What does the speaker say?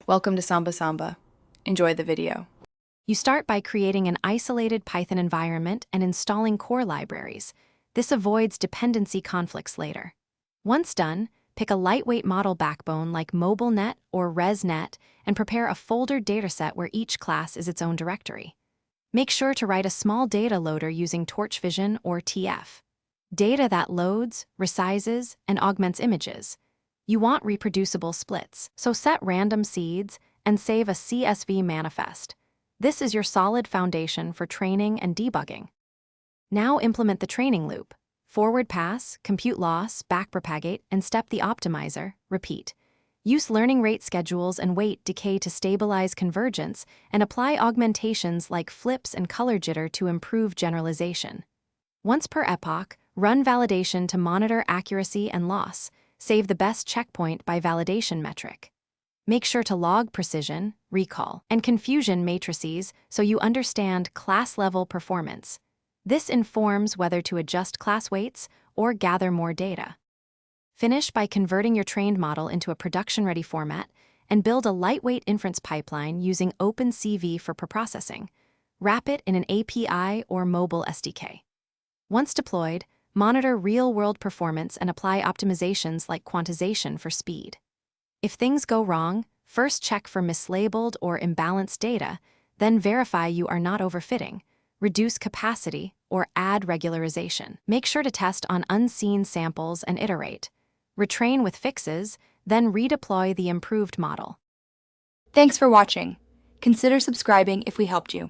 Welcome to Samba Samba. Enjoy the video. You start by creating an isolated Python environment and installing core libraries. This avoids dependency conflicts later. Once done, pick a lightweight model backbone like MobileNet or ResNet and prepare a foldered dataset where each class is its own directory. Make sure to write a small data loader using TorchVision or TF. Data that loads, resizes, and augments images. You want reproducible splits, so set random seeds and save a CSV manifest. This is your solid foundation for training and debugging. Now implement the training loop. Forward pass, compute loss, backpropagate, and step the optimizer, repeat. Use learning rate schedules and weight decay to stabilize convergence and apply augmentations like flips and color jitter to improve generalization. Once per epoch, run validation to monitor accuracy and loss. Save the best checkpoint by validation metric. Make sure to log precision, recall, and confusion matrices so you understand class-level performance. This informs whether to adjust class weights or gather more data. Finish by converting your trained model into a production-ready format and build a lightweight inference pipeline using OpenCV for preprocessing. Wrap it in an API or mobile SDK. Once deployed, monitor real-world performance and apply optimizations like quantization for speed. If things go wrong, first check for mislabeled or imbalanced data, then verify you are not overfitting, reduce capacity, or add regularization. Make sure to test on unseen samples and iterate. Retrain with fixes, then redeploy the improved model. Thanks for watching. Consider subscribing if we helped you.